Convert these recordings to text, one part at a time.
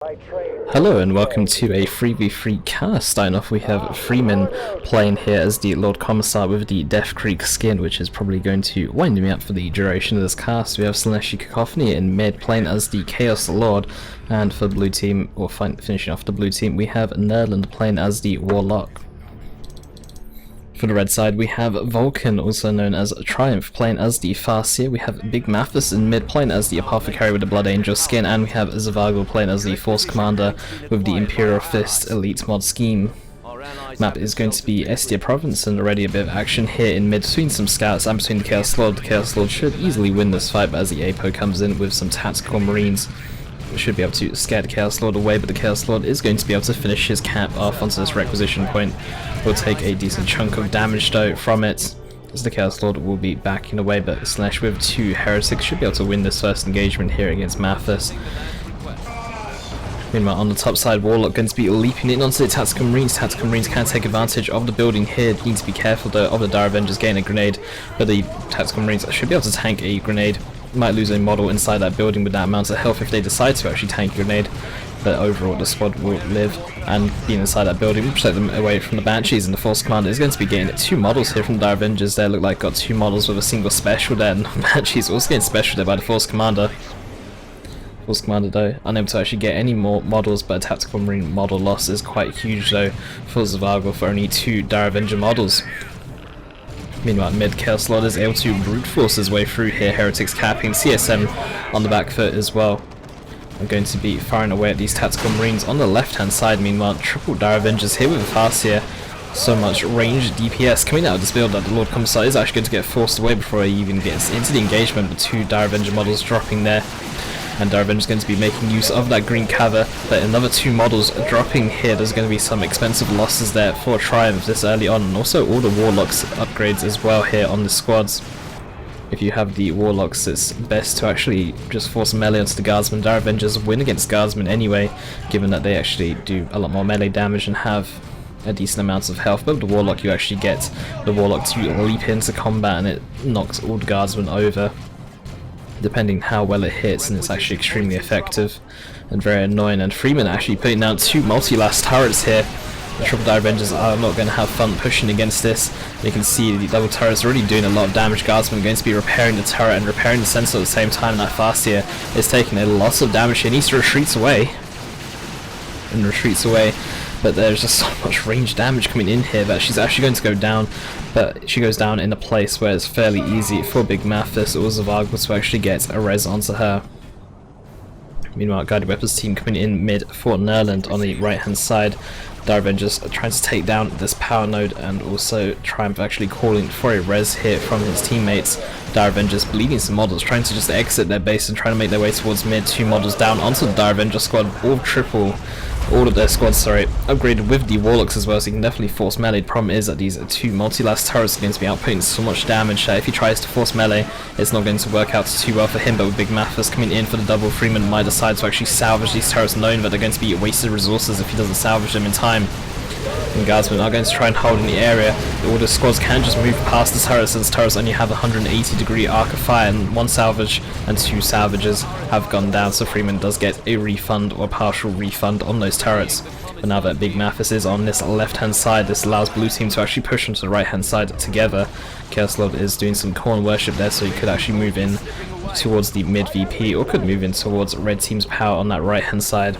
Hello and welcome to a 3v3 cast. Starting off we have Fr33man playing here as the Lord Commissar with the Death Creek skin, which is probably going to wind me up for the duration of this cast. We have Slaaneshi Cacophony in mid playing as the Chaos Lord, and for blue team, or finishing off the blue team, we have Nurland playing as the Warlock. For the red side we have Vulcan, also known as Triumph, playing as the Farseer. We have Big Mathis in mid playing as the Apothecary with the Blood Angel skin, and we have Zevargel playing as the Force Commander with the Imperial Fist Elite mod scheme. Map is going to be Estia Province, and already a bit of action here in mid between some scouts and between the Chaos Lord. The Chaos Lord should easily win this fight, but as the Apo comes in with some tactical marines, should be able to scare the Chaos Lord away, but the Chaos Lord is going to be able to finish his cap off onto this requisition point. Will take a decent chunk of damage though from it, as the Chaos Lord will be backing away, but Slash with two heretics should be able to win this first engagement here against Mathis. Meanwhile, on the top side, Warlock going to be leaping in onto the Tactical Marines. Tactical Marines can take advantage of the building here. Need to be careful though of the Dire Avengers getting a grenade, but the Tactical Marines should be able to tank a grenade. Might lose a model inside that building with that amount of health if they decide to actually tank a grenade, but overall the squad will live, and being inside that building will protect them away from the Banshees, and the Force Commander is going to be getting two models here from the Dire Avengers. There look like got two models with a single special there, and the Banshees also getting special there by the Force Commander. Force Commander though unable to actually get any more models, but a Tactical Marine model loss is quite huge though for Zevargel for only two Dire Avenger models. Meanwhile, mid Chaos Lord is able to brute force his way through here, heretics capping, CSM on the back foot as well. I'm going to be firing away at these Tactical Marines on the left hand side. Meanwhile, triple Dire Avengers here with Farseer. So much range DPS coming out of this build that the Lord Commissar is actually going to get forced away before he even gets into the engagement, with two Dire Avenger models dropping there. And Dire Avenger is going to be making use of that green cover, but another two models dropping here. There's going to be some expensive losses there for Triumph this early on, and also all the Warlocks upgrades as well here on the squads. If you have the Warlocks, it's best to actually just force melee onto the Guardsmen. Dire Avengers win against Guardsmen anyway, given that they actually do a lot more melee damage and have a decent amount of health, but with the Warlock you actually get the Warlock to leap into combat and it knocks all the Guardsmen over, depending how well it hits, and it's actually extremely effective and very annoying. And Fr33man actually putting down two multi-last turrets here. The triple Dire Avengers are not going to have fun pushing against this. You can see the double turrets already doing a lot of damage. Guardsmen are going to be repairing the turret and repairing the sensor at the same time. That Farseer is taking a lot of damage here. He needs to retreats away. But there's just so much range damage coming in here that she's actually going to go down, but she goes down in a place where it's fairly easy for Big Mathis or Zevargel to actually get a res onto her. Meanwhile, Guided Weapons team coming in mid for Nurland on the right hand side. Dire Avengers are trying to take down this power node, and also Triumph actually calling for a res here from his teammates. Dire Avengers bleeding some models, trying to just exit their base and trying to make their way towards mid. Two models down onto the Dire Avenger squad, all of their squads, upgraded with the Warlocks as well, so you can definitely force melee. The problem is that these two multi-last turrets are going to be outputting so much damage that if he tries to force melee, it's not going to work out too well for him. But with Big Mathis coming in for the double, Fr33man might decide to actually salvage these turrets, knowing that they're going to be wasted resources if he doesn't salvage them in time. And Guardsmen are going to try and hold in the area. All the squads can just move past the turrets, since turrets only have 180-degree arc of fire, and one salvage and two salvages have gone down, so Fr33man does get a refund or partial refund on those turrets. But now that Big Mathis is on this left hand side, this allows blue team to actually push onto the right hand side together. Chaos Lord is doing some corn worship there, so he could actually move in towards the mid VP, or could move in towards red team's power on that right hand side.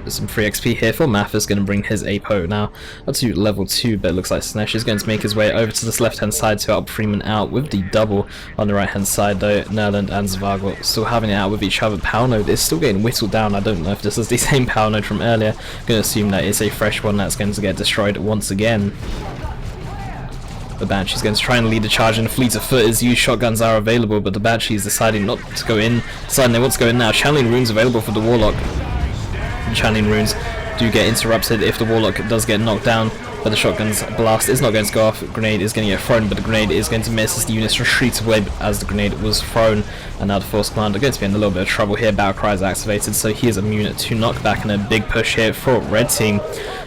Some free XP here for Mathis, going to bring his Apo now up to level 2, but it looks like Slaaneshi is going to make his way over to this left hand side to help Fr33man out with the double. On the right hand side though, Nurland and Zevargel still having it out with each other. Power node is still getting whittled down. I don't know if this is the same power node from earlier. I'm going to assume that it's a fresh one that's going to get destroyed once again. The Banshee's going to try and lead the charge, and a fleet of foot is used. Shotguns are available, but the Banshee's deciding not to go in. Deciding they want to go in now. Channeling runes available for the Warlock. Channeling runes do get interrupted if the Warlock does get knocked down. but the shotgun's blast is not going to go off. Grenade is going to get thrown, but the grenade is going to miss as the units retreat away as the grenade was thrown. And now the Force Commander are going to be in a little bit of trouble here. Battlecry is activated, so he is immune to knockback, and a big push here for red team.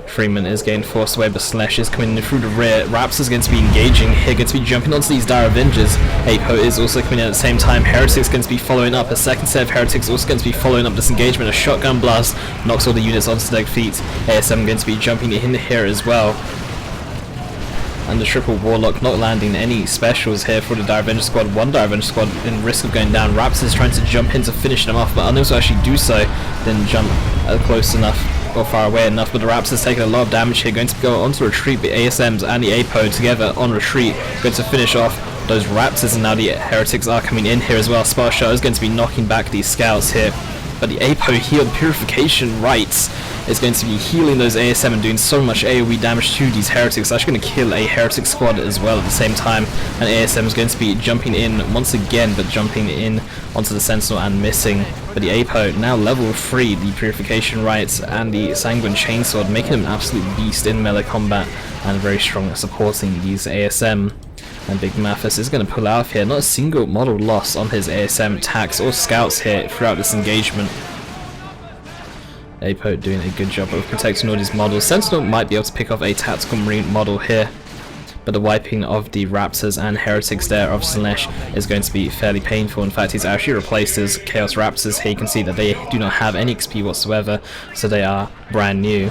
Freeman is getting forced away, but Slaaneshi is coming in through the rear. Raps is going to be engaging here, going to be jumping onto these Dire Avengers. Apo is also coming in at the same time. Heretic's going to be following up. A second set of Heretics also going to be following up this engagement. A shotgun blast knocks all the units onto their feet. ASM going to be jumping in here as well. And the triple Warlock not landing any specials here for the Dire Avenger squad. One Dire Avenger squad in risk of going down. Raps is trying to jump in to finish them off, but unable to actually do so. Didn't jump close enough or far away enough, but the Raps has taken a lot of damage here. Going to go on to retreat. The ASMs and the APO together on retreat. Going to finish off those Raptors, and now the Heretics are coming in here as well. Sparshot is going to be knocking back these scouts here. But the APO healed Purification Rites is going to be healing those ASM and doing so much AoE damage to these Heretics. Actually going to kill a Heretic squad as well at the same time. And ASM is going to be jumping in once again, but jumping in onto the Sentinel and missing. But the APO now level 3, the Purification Rites and the Sanguine Chainsword, making him an absolute beast in melee combat and very strong at supporting these ASM. And Big Mathis is going to pull out of here. Not a single model loss on his ASM attacks or scouts here throughout this engagement. Apo doing a good job of protecting all these models. Sentinel might be able to pick off a Tactical Marine model here, but the wiping of the Raptors and Heretics there of Slaaneshi is going to be fairly painful. In fact, he's actually replaced his Chaos Raptors here. You can see that they do not have any XP whatsoever, so they are brand new.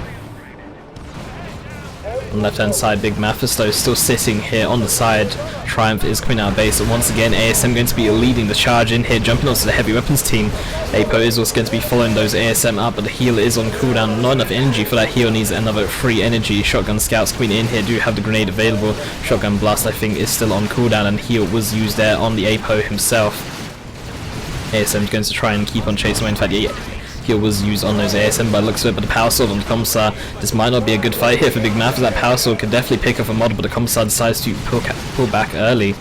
On the left hand side, Big Mathis though still sitting here on the side. Triumph is coming out of base, and once again ASM going to be leading the charge in here, jumping onto the heavy weapons team. Apo is also going to be following those ASM up, but the heal is on cooldown. Not enough energy for that heal, needs another free energy. Shotgun scouts coming in here do have the grenade available. Shotgun blast I think is still on cooldown, and heal was used there on the Apo himself. ASM is going to try and keep on chasing away. In fact, heal was used on those ASM by the looks of it, but the Power Sword on the Commissar. This might not be a good fight here for Big Mathis. That Power Sword could definitely pick up a model, but the Commissar decides to pull back early.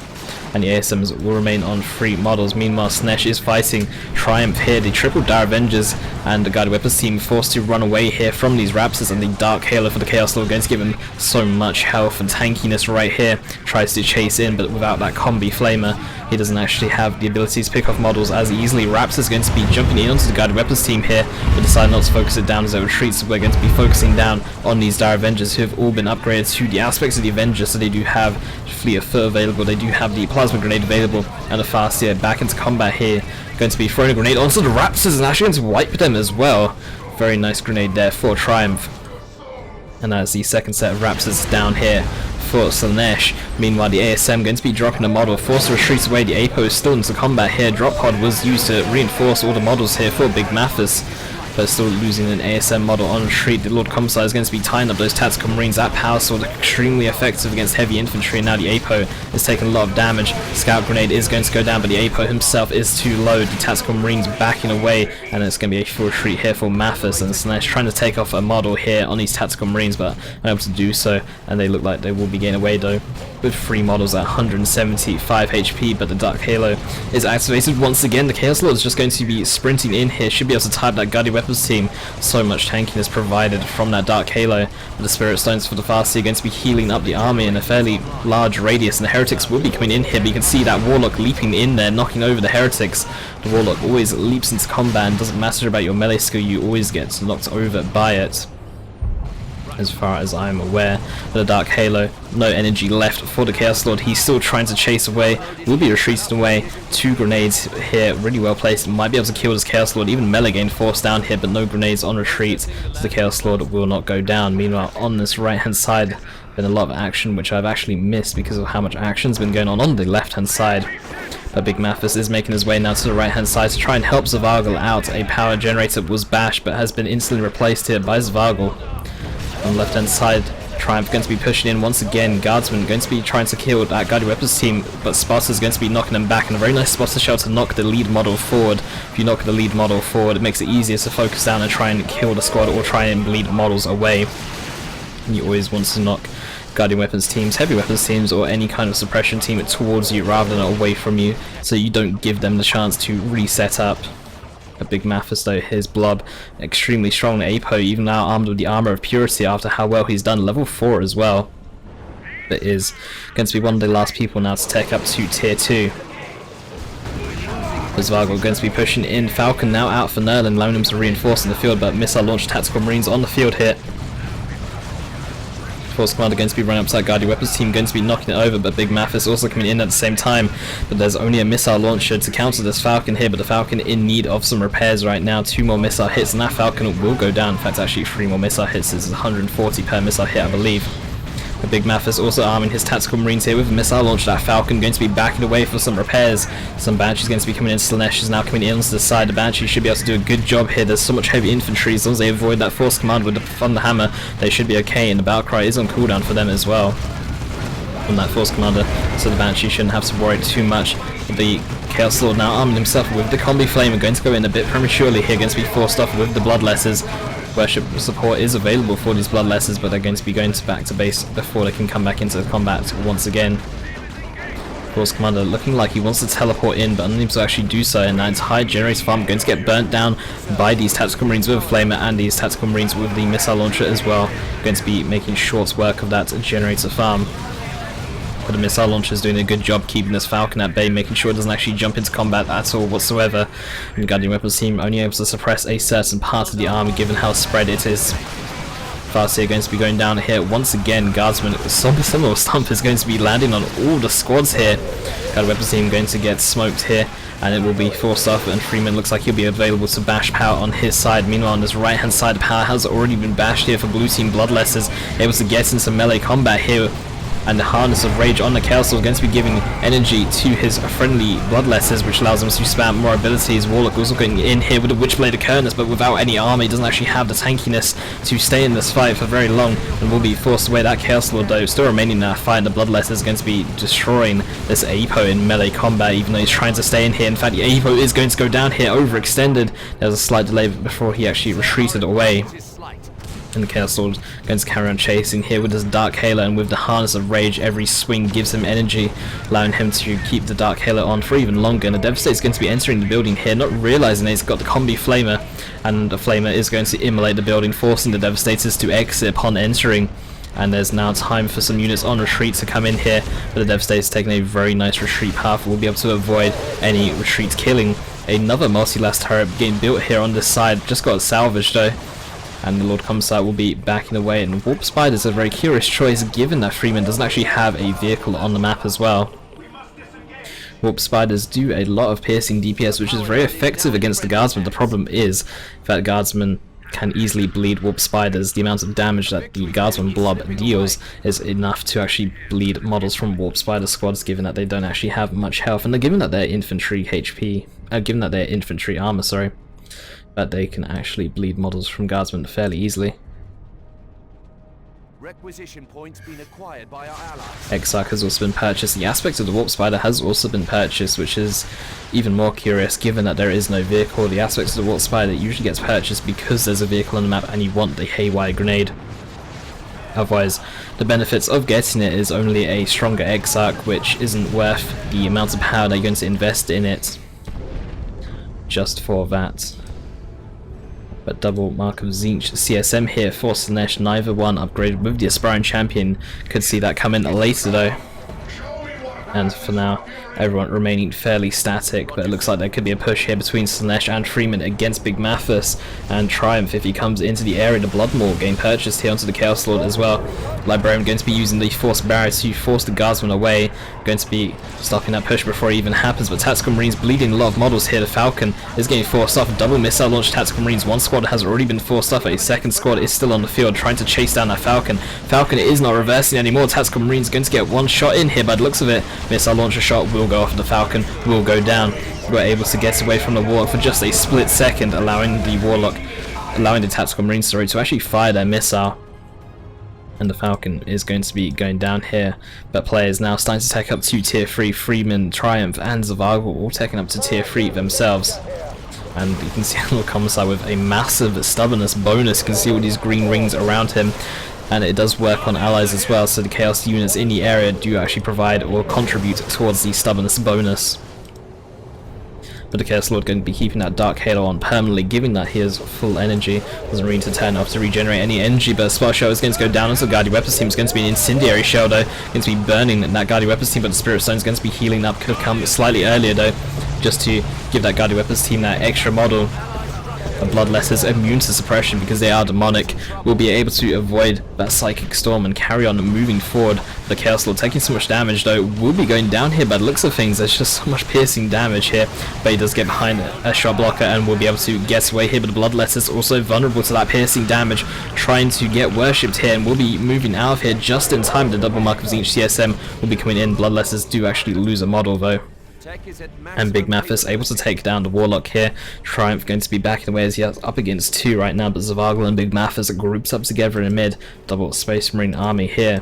And the ASMs will remain on 3 models. Meanwhile, Slaaneshi is fighting Triumph here. The triple Dire Avengers and the Guided Weapons team forced to run away here from these Raptors, and the Dark Halo for the Chaos Lord going to give him so much health and tankiness right here. Tries to chase in, but without that combi flamer, he doesn't actually have the ability to pick off models as easily. Raptors going to be jumping in onto the Guided Weapons team here, but decide not to focus it down as they retreat, so we're going to be focusing down on these Dire Avengers who have all been upgraded to the aspects of the Avengers, so they do have Fleet of Foot available, they do have the Plasma Grenade available, and the Farseer back into combat here. Going to be throwing a grenade onto the Raptors and actually going to wipe them as well. Very nice grenade there for Triumph. And that's the second set of Raptors down here for Slaaneshi. Meanwhile, the ASM going to be dropping a model, forced to retreat away. The APO is still into combat here. Drop pod was used to reinforce all the models here for Big Mathis, but still losing an ASM model on retreat. The Lord Commissar is going to be tying up those Tactical Marines. That Power Sword extremely effective against heavy infantry, and now the APO is taking a lot of damage. Scout Grenade is going to go down, but the APO himself is too low. The Tactical Marines backing away, and it's going to be a full retreat here for Mathis, and Slaaneshi trying to take off a model here on these Tactical Marines, but unable to do so, and they look like they will be getting away though, with 3 models at 175 HP, but the Dark Halo is activated once again. The Chaos Lord is just going to be sprinting in here, should be able to type that Guided Weapons team. So much tankiness provided from that Dark Halo, but the Spirit Stones for the Farseer are going to be healing up the army in a fairly large radius, and the Heretics will be coming in here, but you can see that Warlock leaping in there, knocking over the Heretics. The Warlock always leaps into combat, and doesn't matter about your melee skill, you always get knocked over by it, as far as I'm aware. But the Dark Halo, no energy left for the Chaos Lord. He's still trying to chase away, will be retreating away. 2 grenades here, really well placed, might be able to kill this Chaos Lord. Even melee gain forced down here, but no grenades on retreat, so the Chaos Lord will not go down. Meanwhile, on this right hand side, been a lot of action, which I've actually missed because of how much action's been going on the left hand side. But Big Mathis is making his way now to the right hand side to try and help Zevargel out. A power generator was bashed, but has been instantly replaced here by Zevargel. On the left hand side, Triumph going to be pushing in once again. Guardsman going to be trying to kill that Guided Weapons team, but Spotter is going to be knocking them back, and a very nice Spotter shell to knock the lead model forward. If you knock the lead model forward, it makes it easier to focus down and try and kill the squad or try and lead models away. And you always want to knock Guardian Weapons teams, Heavy Weapons teams, or any kind of suppression team towards you rather than away from you, so you don't give them the chance to reset up. But Big Mathis though, his blob, extremely strong Apo, even now armed with the armor of purity after how well he's done, level 4 as well. But is going to be one of the last people now to take up to tier 2. Zevargel going to be pushing in. Falcon now out for Nurland, allowing him to reinforce in the field, but missile launch tactical marines on the field here. Force Commander going to be running up to that Guardian Weapons team, going to be knocking it over, but Big Mathis also coming in at the same time. But there's only a missile launcher to counter this Falcon here, but the Falcon in need of some repairs right now. 2 more missile hits and that Falcon will go down. In fact, actually 3 more missile hits. This is 140 per missile hit, I believe. The Big Mathis also arming his tactical marines here with a missile launch. That Falcon going to be backing away for some repairs. Some Banshees going to be coming in. Slaaneshi is now coming in onto the side. The Banshees should be able to do a good job here. There's so much heavy infantry. As long as they avoid that Force Command with the Thunder Hammer, they should be okay. And the Battlecry is on cooldown for them as well from that Force Commander, so the Banshee shouldn't have to worry too much. The Chaos Lord now arming himself with the Combi Flamer, going to go in a bit prematurely here, going to be forced off with the Bloodlessers. Worship support is available for these Bloodlessers, but they're going to be going back to base before they can come back into the combat once again. Force Commander looking like he wants to teleport in, but unable to actually do so, and that entire Generator farm going to get burnt down by these Tactical Marines with a Flamer and these Tactical Marines with the Missile Launcher as well. Going to be making short work of that Generator farm. But the Missile Launcher is doing a good job keeping this Falcon at bay, making sure it doesn't actually jump into combat at all whatsoever. And the Guardian Weapons team only able to suppress a certain part of the army given how spread it is. Farseer going to be going down here once again. Guardsman, similar Stump is going to be landing on all the squads here. Guardian Weapons team going to get smoked here, and it will be forced off, and Freeman looks like he'll be available to bash power on his side. Meanwhile, on this right hand side, power has already been bashed here for blue team. Bloodlessers able to get in some melee combat here, and the Harness of Rage on the Chaos Lord going to be giving energy to his friendly Bloodlessers, which allows him to spam more abilities. Warlock also going in here with a Witchblade Occurrence, but without any armor, he doesn't actually have the tankiness to stay in this fight for very long, and will be forced away. That Chaos Lord though still remaining in that fight. The Bloodlessers is going to be destroying this Apo in melee combat, even though he's trying to stay in here. In fact, the Apo is going to go down here, overextended. There's a slight delay before he actually retreated away. And the Chaos Lord going to carry on chasing here with his Dark Halo, and with the Harness of Rage, every swing gives him energy, allowing him to keep the Dark Halo on for even longer. And the Devastator is going to be entering the building here, not realizing that he's got the Combi Flamer, and the Flamer is going to immolate the building, forcing the Devastators to exit upon entering. And there's now time for some units on retreat to come in here, but the Devastator's taking a very nice retreat path. We'll be able to avoid any retreat killing. Another multi-last turret getting built here on this side, just got salvaged though. And the Lord Commissar will be backing away, and Warp Spider is a very curious choice given that Freeman doesn't actually have a vehicle on the map as well. Warp Spiders do a lot of piercing DPS, which is very effective against the Guardsmen. The problem is that Guardsmen can easily bleed Warp Spiders. The amount of damage that the Guardsman blob deals is enough to actually bleed models from Warp Spider squads, given that they don't actually have much health, and given that they're infantry HP, given that they're infantry armor, sorry. But they can actually bleed models from Guardsmen fairly easily. Requisition points been acquired by our allies. Exarch has also been purchased. The aspect of the Warp Spider has also been purchased, which is even more curious given that there is no vehicle. The aspects of the Warp Spider usually gets purchased because there's a vehicle on the map and you want the Haywire Grenade. Otherwise, the benefits of getting it is only a stronger Exarch, which isn't worth the amount of power they're going to invest in it just for that. But double Mark of Zinch CSM here for Slaanesh, neither one upgraded with the Aspiring Champion. Could see that come in later though. And for now, everyone remaining fairly static, but it looks like there could be a push here between Slaanesh and Freeman against Big Mathis, and Triumph if he comes into the area. The Blood Maul getting purchased here onto the Chaos Lord as well. Librarian going to be using the Force Barrier to force the Guardsman away, going to be stopping that push before it even happens, but Tactical Marines bleeding a lot of models here. The Falcon is getting forced off. Double missile launch Tactical Marines. One squad has already been forced off, a second squad is still on the field trying to chase down that Falcon. Falcon is not reversing anymore. Tactical Marines going to get one shot in here by the looks of it. Missile launcher shot will go off the Falcon, will go down. We're able to get away from the Warlock for just a split second, allowing the Tactical Marines to actually fire their missile. And the Falcon is going to be going down here, but players now starting to take up to tier 3. Freeman, Triumph and Zevargel all taking up to tier 3 themselves. And you can see a little Commissar with a massive stubbornness bonus. You can see all these green rings around him, and it does work on allies as well, so the Chaos units in the area do actually provide or contribute towards the stubbornness bonus. But the Chaos Lord going to be keeping that Dark Halo on permanently, giving that he has full energy. Doesn't really need to turn off to regenerate any energy, but a Spell Shell is going to go down onto the Guardian Weapons team. It's going to be an Incendiary Shell though, going to be burning that Guardian Weapons team, but the Spirit Stone is going to be healing up. Could have come slightly earlier though, just to give that Guardian Weapons team that extra model. The Bloodletters immune to suppression because they are demonic, will be able to avoid that Psychic Storm and carry on moving forward. The Chaos Lord taking so much damage though will be going down here by the looks of things. There's just so much piercing damage here, but he does get behind a shot blocker and will be able to get away here. But the Bloodletters also vulnerable to that piercing damage, trying to get worshipped here, and will be moving out of here just in time. The double mark of each CSM will be coming in. Bloodletters do actually lose a model though. And Big Mathis able to take down the Warlock here. Triumph going to be back in the way as he has up against 2 right now, but Zevargel and Big Mathis are grouped up together in mid. Double Space Marine army here.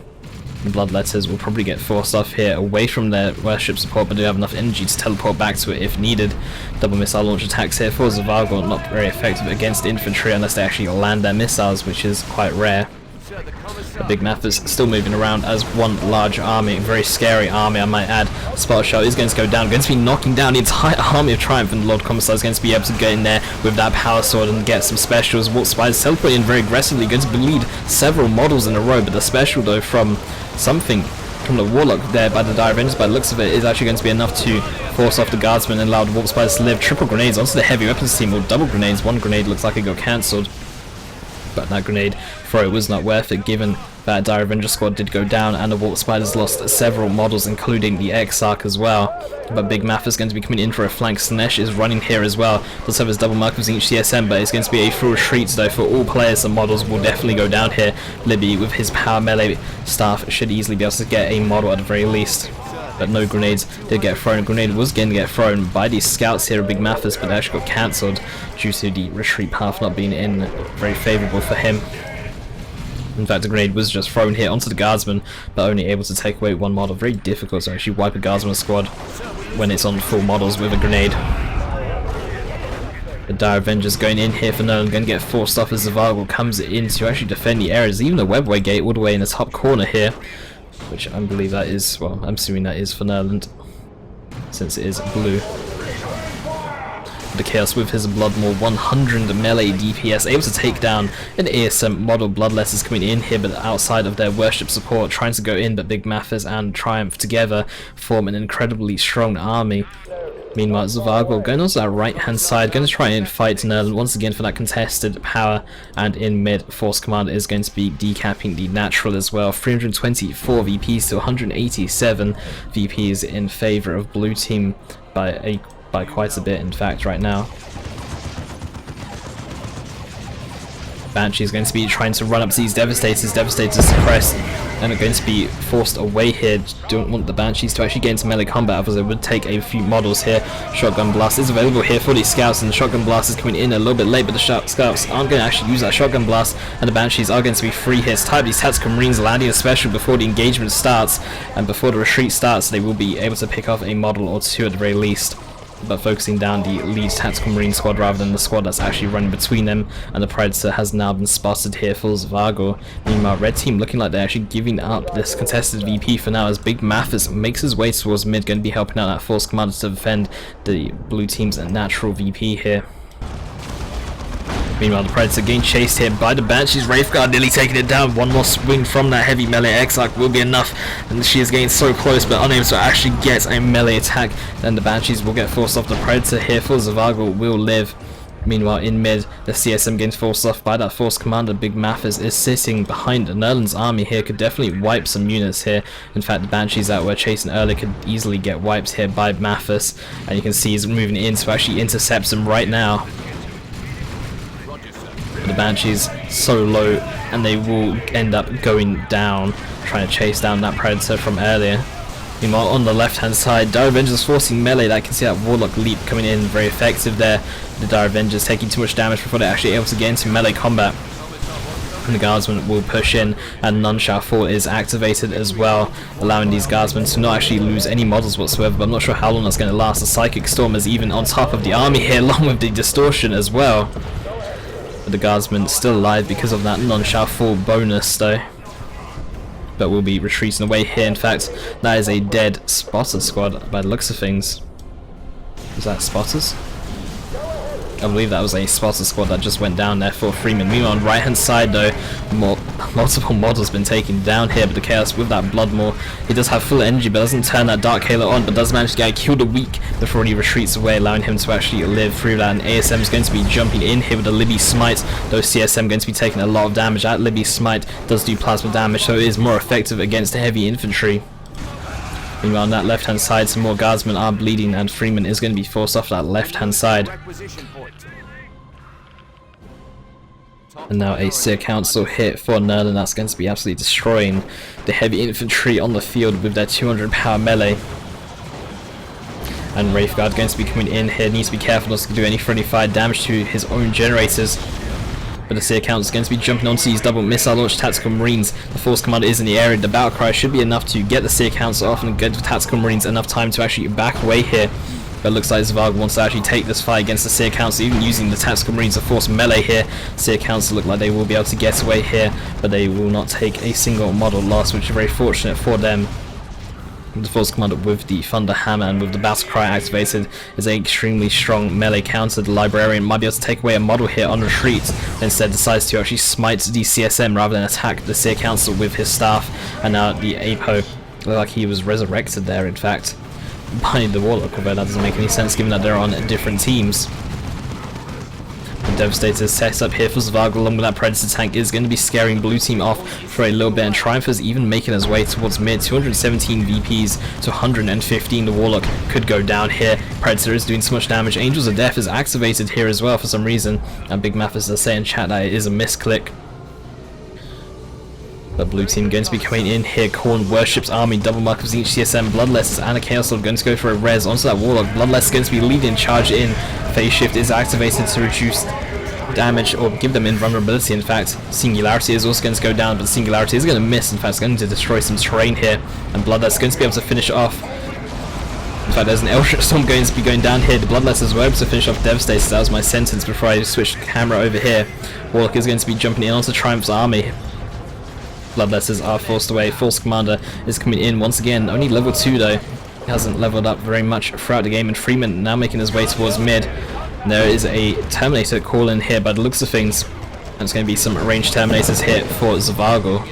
The Bloodletters will probably get forced off here away from their worship support, but do have enough energy to teleport back to it if needed. Double missile launch attacks here for Zevargel, not very effective against infantry unless they actually land their missiles, which is quite rare. The Big Mathis still moving around as one large army, very scary army I might add. Spell Shell is going to go down, going to be knocking down the entire army of Triumph, and the Lord Commissar is going to be able to get in there with that Power Sword and get some specials. Warp Spiders teleporting very aggressively, going to bleed several models in a row, but the special though from something from the Warlock there by the Dire Avengers, by the looks of it, is actually going to be enough to force off the Guardsmen and allow the Warp Spiders to live. Triple grenades onto the heavy weapons team, or double grenades. One grenade looks like it got cancelled, but that grenade throw was not worth it given that Dire Avenger squad did go down and the Warp Spiders lost several models including the Exarch as well. But Big Math is going to be coming in for a flank. Slaaneshi is running here as well. Does have his double markers in each CSM, but it's going to be a full retreat though for all players. The models will definitely go down here. Libby with his power melee staff should easily be able to get a model at the very least. But no grenades did get thrown. A grenade was going to get thrown by these scouts here of Big Mathis, but they actually got cancelled due to the retreat path not being in very favourable for him. In fact, a grenade was just thrown here onto the Guardsman, but only able to take away one model. Very difficult to actually wipe a Guardsman squad when it's on full models with a grenade. The Dire Avengers going in here for Nurland, going to get forced off as Zevargel comes in to actually defend the areas. Even the Webway Gate all the way in the top corner here, which I believe that is, well, I'm assuming that is for Nurland, since it is blue. The Chaos with his Bloodmaw 100 melee DPS, able to take down an ASM model. Bloodletters coming in here, but outside of their worship support, trying to go in, but Big Mathis and Triumph together form an incredibly strong army. Meanwhile, Zevargel going on to that right hand side, going to try and fight Nurland once again for that contested power, and in mid, Force Commander is going to be decapping the natural as well. 324 VPs to 187 VPs in favour of blue team by quite a bit in fact right now. Banshee is going to be trying to run up to these Devastators. Devastators suppressed and are going to be forced away here. Don't want the Banshees to actually get into melee combat, otherwise it would take a few models here. Shotgun Blast is available here for these scouts, and the Shotgun Blast is coming in a little bit late, but the scouts aren't going to actually use that Shotgun Blast, and the Banshees are going to be free here. It's time these Tactical Marines landing a special before the engagement starts, and before the retreat starts they will be able to pick off a model or two at the very least. But focusing down the lead Tactical Marine squad rather than the squad that's actually running between them, and the Predator has now been spotted here for Zevargel. Meanwhile, red team looking like they're actually giving up this contested VP for now, as Big Mathis makes his way towards mid, going to be helping out that Force Commander to defend the blue team's natural VP here. Meanwhile, the Predator getting chased here by the Banshees. Wraithguard nearly taking it down. One more swing from that heavy melee Exarch will be enough, and she is getting so close but unable to actually get a melee attack. Then the Banshees will get forced off. The Predator here for Zevargel will live. Meanwhile, in mid, the CSM getting forced off by that Force Commander. Big Mathis is sitting behind Nurland's army here, could definitely wipe some units here. In fact, the Banshees that were chasing earlier could easily get wiped here by Mathis, and you can see he's moving in to actually intercept them right now. The Banshees so low, and they will end up going down, trying to chase down that Predator from earlier. Meanwhile, on the left hand side, Dire Avengers forcing melee. That can see that Warlock leap coming in, very effective there. The Dire Avengers taking too much damage before they're actually able to get into melee combat. And the Guardsmen will push in, and None Shall Fall is activated as well, allowing these Guardsmen to not actually lose any models whatsoever, but I'm not sure how long that's going to last. The Psychic Storm is even on top of the army here, along with the Distortion as well. The Guardsmen still alive because of that None Shall Fall bonus though, but will be retreating away here. In fact, that is a dead Spotter squad by the looks of things. Was that spotters? I believe that was a spotter squad that just went down there for Freeman. Meanwhile, on the right hand side though, multiple models been taken down here, but the Chaos with that Blood Maw, he does have full energy but doesn't turn that Dark Halo on, but does manage to get killed a weak before he retreats away, allowing him to actually live through that. And ASM is going to be jumping in here with a Libby Smite, though CSM going to be taking a lot of damage. That Libby Smite does do plasma damage, so it is more effective against heavy infantry. Meanwhile, on that left hand side, some more guardsmen are bleeding, and Freeman is going to be forced off that left hand side. And now a Seer Council hit for Nurland. That's going to be absolutely destroying the heavy infantry on the field with their 200 power melee. And Wraithguard going to be coming in here, needs to be careful not to do any friendly fire damage to his own generators. But the Seer Council is going to be jumping onto these double missile launch Tactical Marines. The Force Commander is in the area. The battle cry should be enough to get the Seer Council off and give the Tactical Marines enough time to actually back away here. But it looks like Zevargel wants to actually take this fight against the Seer Council, even using the Tactical Marines to force melee here. Seer Council look like they will be able to get away here, but they will not take a single model loss, which is very fortunate for them. The Force Commander with the Thunder Hammer and with the Battle Cry activated is an extremely strong melee counter. The Librarian might be able to take away a model here on retreat, but instead decides to actually smite the CSM rather than attack the Seer Council with his staff. And now the Apo looked like he was resurrected there, in fact, by the Warlock, although that doesn't make any sense given that they're on different teams. The Devastator set up here for Zevargel along with that Predator tank is going to be scaring blue team off for a little bit, and Triumph is even making his way towards mid. 217 VPs to 115. The Warlock could go down here. Predator is doing so much damage. Angels of Death is activated here as well for some reason, and Big Mathis does say in chat that it is a misclick. But blue team going to be coming in here. Khorne worships army, double mark of each CSM. Bloodless and a Chaos Lord going to go for a res onto that Warlock. Bloodless is going to be leading charge in. Phase shift is activated to reduce damage or give them invulnerability. In fact, Singularity is also going to go down, but Singularity is going to miss. In fact, it's going to destroy some terrain here, and Bloodless is going to be able to finish it off. In fact, there's an Eldritch Storm going to be going down here. The Bloodless as well able to finish off Devastator. That was my sentence before I switched the camera over here. Warlock is going to be jumping in onto Triumph's army. Bloodlesses are forced away. Force Commander is coming in once again. Only level 2 though. He hasn't leveled up very much throughout the game, and Freeman now making his way towards mid. And there is a Terminator call in here by the looks of things. And it's going to be some ranged Terminators here for Zevargel.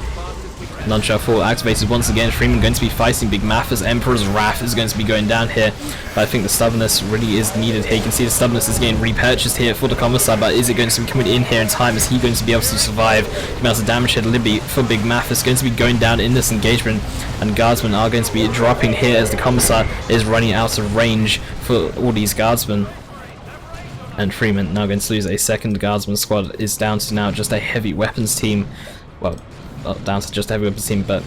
None shall fall activated once again. Freeman going to be fighting Big Mathis. Emperor's Wrath is going to be going down here, but I think the stubbornness really is needed here. You can see the stubbornness is getting repurchased here for the Commissar, but is it going to be coming in here in time? Is he going to be able to survive the amount of damage here? Libby for Big Mathis going to be going down in this engagement, and Guardsmen are going to be dropping here as the Commissar is running out of range for all these Guardsmen. And Freeman now going to lose a second Guardsman squad. Is down to now just a heavy weapons team. Well, down to just a heavy weapons team, but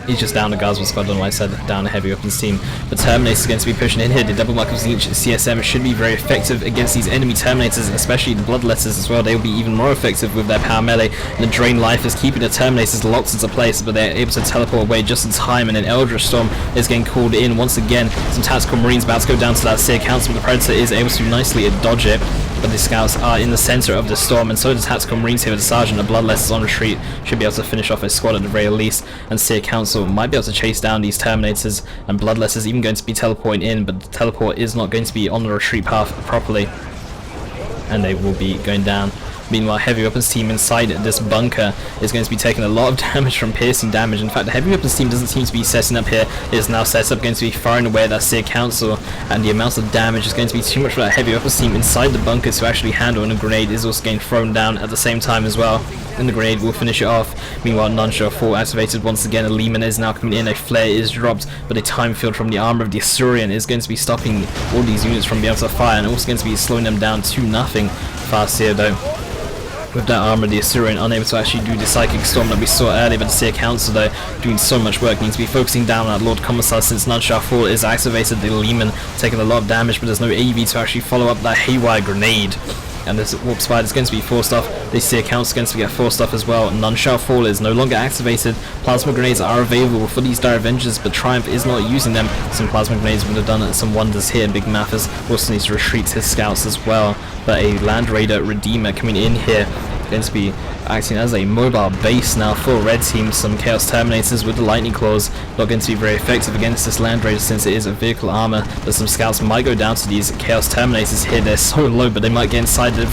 he's just down a Guardsman squad. I don't know why I said down a heavy weapons team. But Terminator is going to be pushing in here. The double mark of each CSM should be very effective against these enemy Terminators, especially the Bloodletters as well. They will be even more effective with their power melee. And the Drain Life is keeping the Terminators locked into place, but they're able to teleport away just in time. And an Eldritch Storm is getting called in once again. Some Tactical Marines about to go down to that Seer Council, but the Predator is able to nicely dodge it. But the Scouts are in the center of the storm, and so the Tactical Marines here with the Sergeant. The Bloodless is on retreat, should be able to finish off a squad at the very least, and Seer Council might be able to chase down these Terminators, and Bloodless is even going to be teleporting in, but the teleport is not going to be on the retreat path properly, and they will be going down. Meanwhile, heavy weapons team inside this bunker is going to be taking a lot of damage from piercing damage. In fact, the heavy weapons team doesn't seem to be setting up here. It is now set up, going to be firing away at that Seer Council, and the amount of damage is going to be too much for that heavy weapons team inside the bunker to actually handle, and a grenade is also getting thrown down at the same time as well. And the grenade will finish it off. Meanwhile, None shall fall activated once again. A Lehman is now coming in. A flare is dropped, but a time field from the armor of the Asturian is going to be stopping all these units from being able to fire, and also going to be slowing them down to nothing. Farseer though, with that armor, the Asturian unable to actually do the Psychic Storm that we saw earlier, but the Seer Council though doing so much work, needs to be focusing down on Lord Commissar since None shall fall is activated. The Lehman taking a lot of damage, but there's no AV to actually follow up that Haywire grenade. And this Warp Spider is going to be forced off. The Seer Council is going to get forced off as well. None shall fall is no longer activated. Plasma grenades are available for these Dire Avengers, but Triumph is not using them. Some plasma grenades would have done some wonders here. Big Mathis also needs to retreat his scouts as well. But a Land Raider Redeemer coming in here going to be acting as a mobile base now for red team. Some Chaos Terminators with the lightning claws, not going to be very effective against this Land Raider since it is a vehicle armor, but some scouts might go down to these Chaos Terminators here. They're so low, but they might get inside the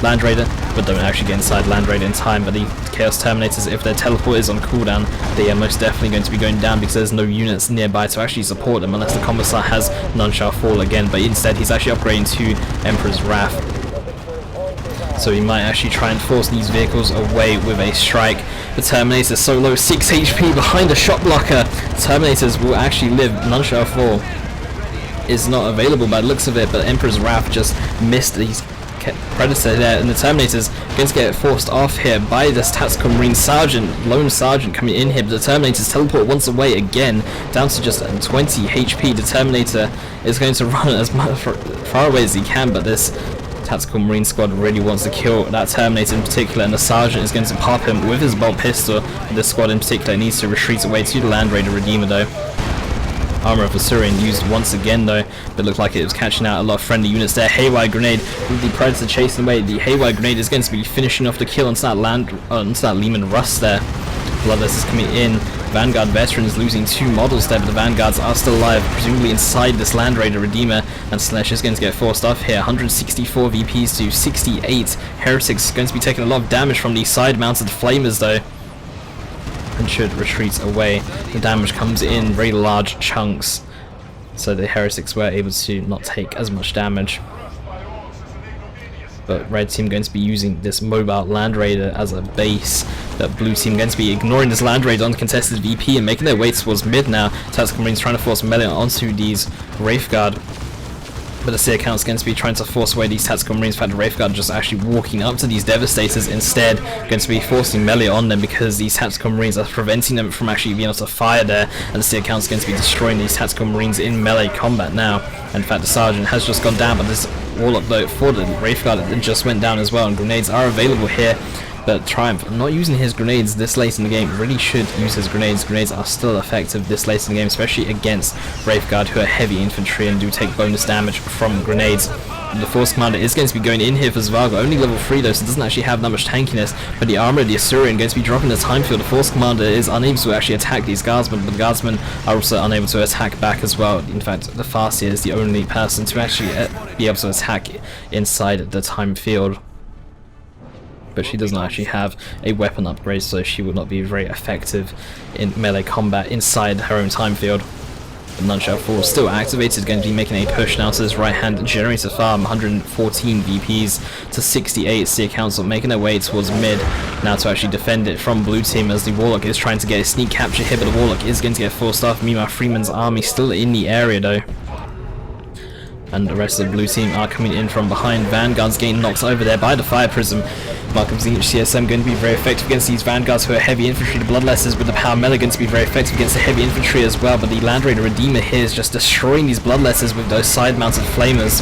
Land Raider, but don't actually get inside Land Raider in time. But the Chaos Terminators, if their teleport is on cooldown, they are most definitely going to be going down because there's no units nearby to actually support them unless the Commissar has None Shall Fall again, but instead he's actually upgrading to Emperor's Wrath. So he might actually try and force these vehicles away with a strike. The Terminator is so low, 6 HP behind a shot blocker. Terminators will actually live. None Shall Fall is not available by the looks of it, but Emperor's Wrath just missed these Predator there, and the Terminator's going to get forced off here by this Tactical Marine Sergeant, Lone Sergeant coming in here, but the Terminator's teleport once away again, down to just 20 HP. The Terminator is going to run as far away as he can, but this Tactical Marine Squad really wants to kill that Terminator in particular, and the Sergeant is going to pop him with his bolt pistol. This squad in particular needs to retreat away to the Land Raider Redeemer though. Armor of Farseer used once again though, but looked like it was catching out a lot of friendly units there. Haywire Grenade with the Predator chasing away. The Haywire Grenade is going to be finishing off the kill onto that Lehman Russ there. Bloodless is coming in. Vanguard Veterans losing 2 models there, but the Vanguards are still alive, presumably inside this Land Raider Redeemer, and Slaaneshi is going to get forced off here. 164 VPs to 68. Heretics going to be taking a lot of damage from these side-mounted flamers though, and should retreat away. The damage comes in very large chunks, so the Heretics were able to not take as much damage. But red team going to be using this mobile Land Raider as a base, but blue team going to be ignoring this Land Raider uncontested VP and making their way towards mid now. Tactical Marines trying to force melee onto these Wraithguard, but the Seer Count's going to be trying to force away these Tactical Marines. In fact, the Wraithguard just actually walking up to these Devastators instead, going to be forcing melee on them because these Tactical Marines are preventing them from actually being able to fire there, and the Seer Count's going to be destroying these Tactical Marines in melee combat now. And in fact, the Sergeant has just gone down, but this Warlock though for the Wraithguard just went down as well, and grenades are available here. But Triumph, not using his grenades this late in the game, really should use his grenades. Grenades are still effective this late in the game, especially against Wraithguard, who are heavy infantry and do take bonus damage from grenades. And the Force Commander is going to be going in here for Zevargel, only level 3 though, so doesn't actually have that much tankiness. But the Armor of the Assyrian going to be dropping the time field. The Force Commander is unable to actually attack these Guardsmen, but the Guardsmen are also unable to attack back as well. In fact, the Farseer is the only person to actually be able to attack inside the time field. But she does not actually have a weapon upgrade, so she will not be very effective in melee combat inside her own time field. But None Shall Fall still activated, going to be making a push now to this right hand generator farm. 114 VPs to 68. Seer Council making their way towards mid now to actually defend it from blue team, as the Warlock is trying to get a sneak capture here, but the Warlock is going to get forced off. Meanwhile, Freeman's army still in the area though, and the rest of the blue team are coming in from behind. Vanguard's getting knocked over there by the Fire Prism. Malcolm's CSM going to be very effective against these Vanguards who are heavy infantry. The Bloodlessers with the Power Melee going to be very effective against the heavy infantry as well, but the Land Raider Redeemer here is just destroying these Bloodlessers with those side-mounted flamers.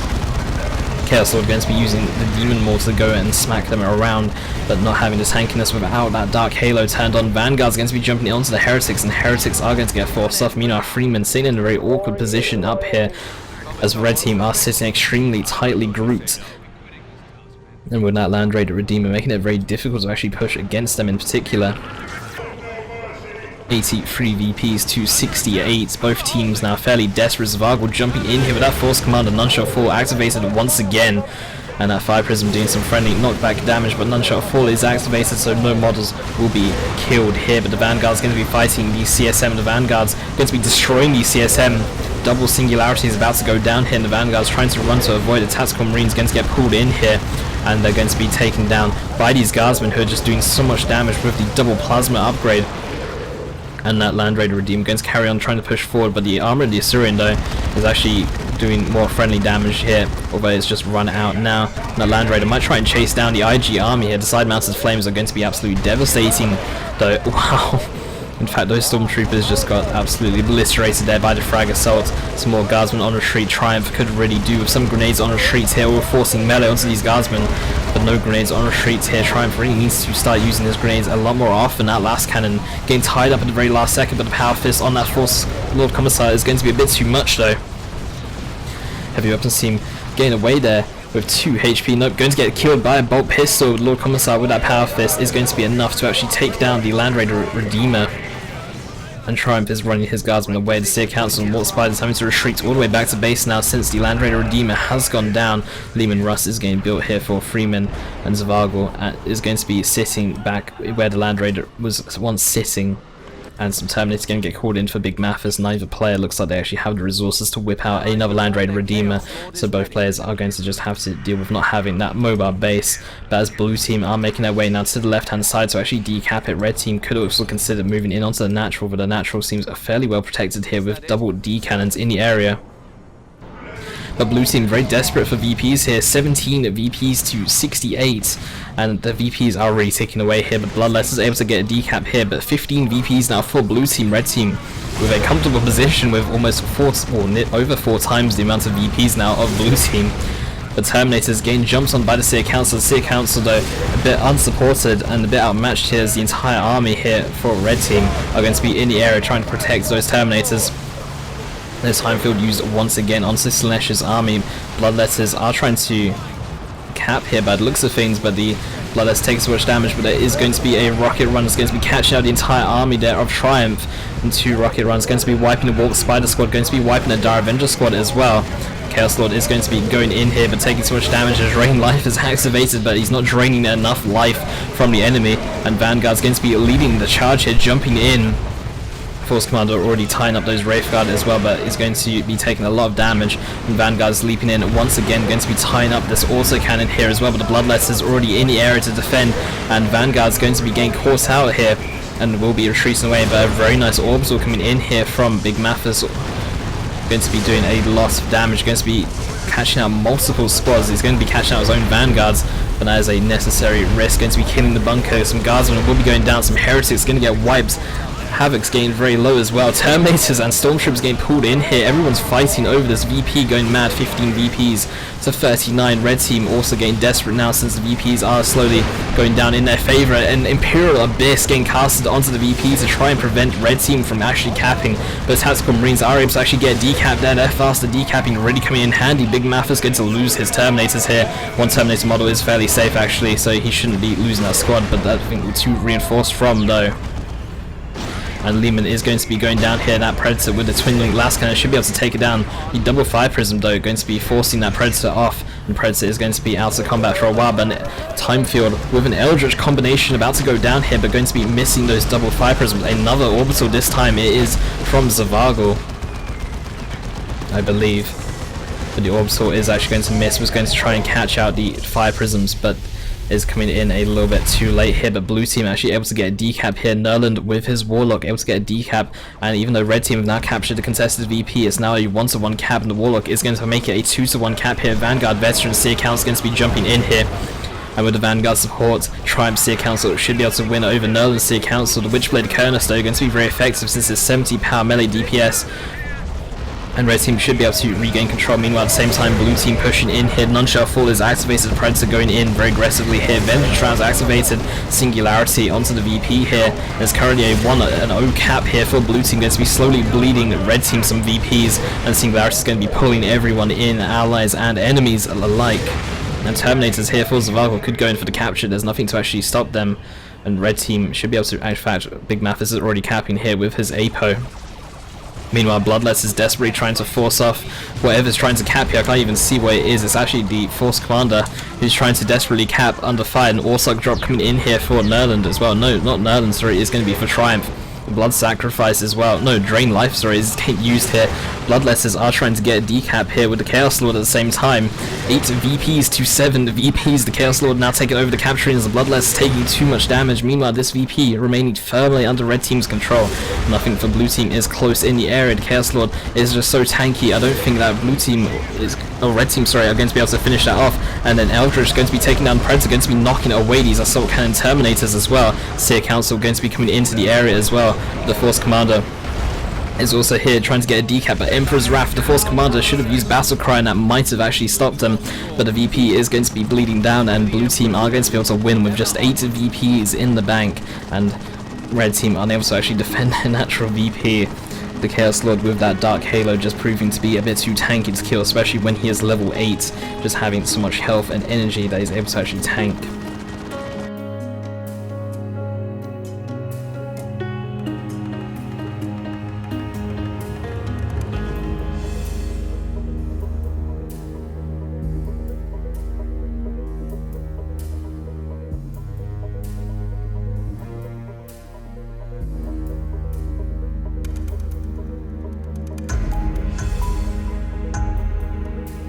Chaos Lord going to be using the Demon Maul to go and smack them around, but not having the tankiness without that Dark Halo turned on. Vanguard's going to be jumping onto the Heretics, and Heretics are going to get forced off. Meanwhile, Freeman sitting in a very awkward position up here, as red team are sitting extremely tightly grouped. And with that Land Raider Redeemer making it very difficult to actually push against them in particular. 83 VPs to 68. Both teams now fairly desperate. Zevargel jumping in here with that Force Commander. None Shall Fall activated once again. And that Fire Prism doing some friendly knockback damage, but None Shall Fall is activated, so no models will be killed here. But the Vanguard's going to be fighting the CSM. The Vanguard's going to be destroying the CSM. Double Singularity is about to go down here, and the Vanguard's trying to run to avoid the Tactical Marines going to get pulled in here, and they're going to be taken down by these Guardsmen who are just doing so much damage with the double Plasma upgrade. And that Land Raider Redeemer going to carry on trying to push forward, but the Armor of the Assyrian though is actually doing more friendly damage here, although it's just run out now. And that Land Raider might try and chase down the IG army here. The side-mounted flames are going to be absolutely devastating though. Wow. In fact, those Stormtroopers just got absolutely obliterated there by the frag assault. Some more Guardsmen on retreat. Triumph could really do with some grenades on retreat here. We're forcing melee onto these Guardsmen, but no grenades on retreat here. Triumph really needs to start using his grenades a lot more often. That last cannon getting tied up at the very last second, but the Power Fist on that Force Lord Commissar is going to be a bit too much though. Heavy weapons team getting away there. with 2 HP. Nope, going to get killed by a bolt pistol. Lord Commissar with that power fist is going to be enough to actually take down the Land Raider Redeemer. And Triumph is running his guardsmen away. The Seer Council and Walt Spider is having to retreat all the way back to base now since the Land Raider Redeemer has gone down. Lehman Russ is getting built here for Freeman, and Zevargel is going to be sitting back where the Land Raider was once sitting. And some Terminators going to get called in for Big Mathis. Neither player looks like they actually have the resources to whip out another Land Raider Redeemer, so both players are going to just have to deal with not having that mobile base. But as blue team are making their way now to the left hand side to actually decap it, red team could also consider moving in onto the natural, but the natural seems fairly well protected here with double D cannons in the area. But blue team very desperate for VPs here, 17 VPs to 68, and the VPs are really taken away here, but Bloodless is able to get a decap here, but 15 VPs now for blue team. Red team with a comfortable position with almost over 4 times the amount of VPs now of blue team. The Terminators getting jumped on by the Seer Council. The Seer Council though a bit unsupported and a bit outmatched here, as the entire army here for red team are going to be in the area trying to protect those Terminators. This time field used once again onto Slaanesh's army. Bloodletters are trying to cap here by the looks of things, but the Bloodletters take so much damage, but there is going to be a rocket run that's going to be catching out the entire army there of Triumph, and 2 rocket runs going to be wiping the Walk Spider squad, going to be wiping the Dire Avenger squad as well. Chaos Lord is going to be going in here but taking too much damage as Drain Life is activated, but he's not draining enough life from the enemy, and Vanguard's going to be leading the charge here, jumping in. Force Commander already tying up those Wraith Guard as well, but is going to be taking a lot of damage, and Vanguard's leaping in once again, going to be tying up this auto cannon here as well, but the Bloodletter's already in the area to defend, and Vanguard's going to be getting caught out here and will be retreating away, but a very nice orbital coming in here from Big Mathis, going to be doing a lot of damage, going to be catching out multiple squads. He's going to be catching out his own Vanguards, but that is a necessary risk, going to be killing the bunker. Some Guardsmen will be going down, some Heretics going to get wiped. Havoc's getting very low as well. Terminators and Stormtroopers getting pulled in here. Everyone's fighting over this VP, going mad. 15 VPs to 39. Red team also getting desperate now since the VPs are slowly going down in their favor. And Imperial Abyss getting casted onto the VP to try and prevent red team from actually capping. But Tactical Marines are able to actually get a decap there. They're faster decapping, really coming in handy. Big Mathis going to lose his Terminators here. One Terminator model is fairly safe actually, so he shouldn't be losing that squad. But that I think too reinforced from though. And Lehman is going to be going down here. That Predator with the Twin Link Last Cannon should be able to take it down. The double fire prism though going to be forcing that Predator off, and Predator is going to be out of combat for a while. But Time Field with an Eldritch combination about to go down here, but going to be missing those double fire prisms. Another orbital this time. It is from Zevargel, I believe. But the orbital is actually going to miss. Was going to try and catch out the fire prisms, but is coming in a little bit too late here. But blue team actually able to get a decap here. Nurland with his Warlock able to get a decap, and even though red team have now captured the contested VP, it's now a 1-to-1 cap, and the Warlock is going to make it a 2-to-1 cap here. Vanguard veteran Seer Council is going to be jumping in here, and with the Vanguard support, Triumph Seer Council should be able to win over Nurland Seer Council. The Witchblade Colonist though going to be very effective since it's 70 power melee DPS, and red team should be able to regain control. Meanwhile, at the same time, blue team pushing in here. None shall fall is activated. Predator going in very aggressively here. Vengeance Rounds activated. Singularity onto the VP here. There's currently a 1-0 cap here for blue team. Going to be slowly bleeding red team some VPs, and Singularity is going to be pulling everyone in, allies and enemies alike. And Terminators here for Zevargel could go in for the capture. There's nothing to actually stop them, and red team should be able to. In fact, Big Mathis is already capping here with his APO. Meanwhile, Bloodless is desperately trying to force off whatever's trying to cap here. I can't even see what it is. It's actually the Force Commander who's trying to desperately cap under fire. An Orsuck drop coming in here for Nurland as well. No, not Nurland, sorry. It's going to be for Triumph. Blood Sacrifice as well. No, Drain Life, sorry, is getting used here. Bloodlessers are trying to get a decap here with the Chaos Lord at the same time. 8 VPs to 7 VPs. The Chaos Lord now taking over the capturing as the Bloodless taking too much damage. Meanwhile, this VP remaining firmly under red team's control. Nothing for blue team is close in the area. The Chaos Lord is just so tanky. I don't think that blue team is, or red team, sorry, are going to be able to finish that off. And then Eldritch is going to be taking down Predator, going to be knocking away these Assault Cannon Terminators as well. Seer Council going to be coming into the area as well. The Force Commander is also here trying to get a decap, but Emperor's Wrath, the Force Commander should have used Battle Cry, and that might have actually stopped him, but the VP is going to be bleeding down, and blue team are going to be able to win with just 8 VPs in the bank, and red team unable to actually defend their natural VP. the Chaos Lord with that Dark Halo just proving to be a bit too tanky to kill, especially when he is level 8, just having so much health and energy that he's able to actually tank.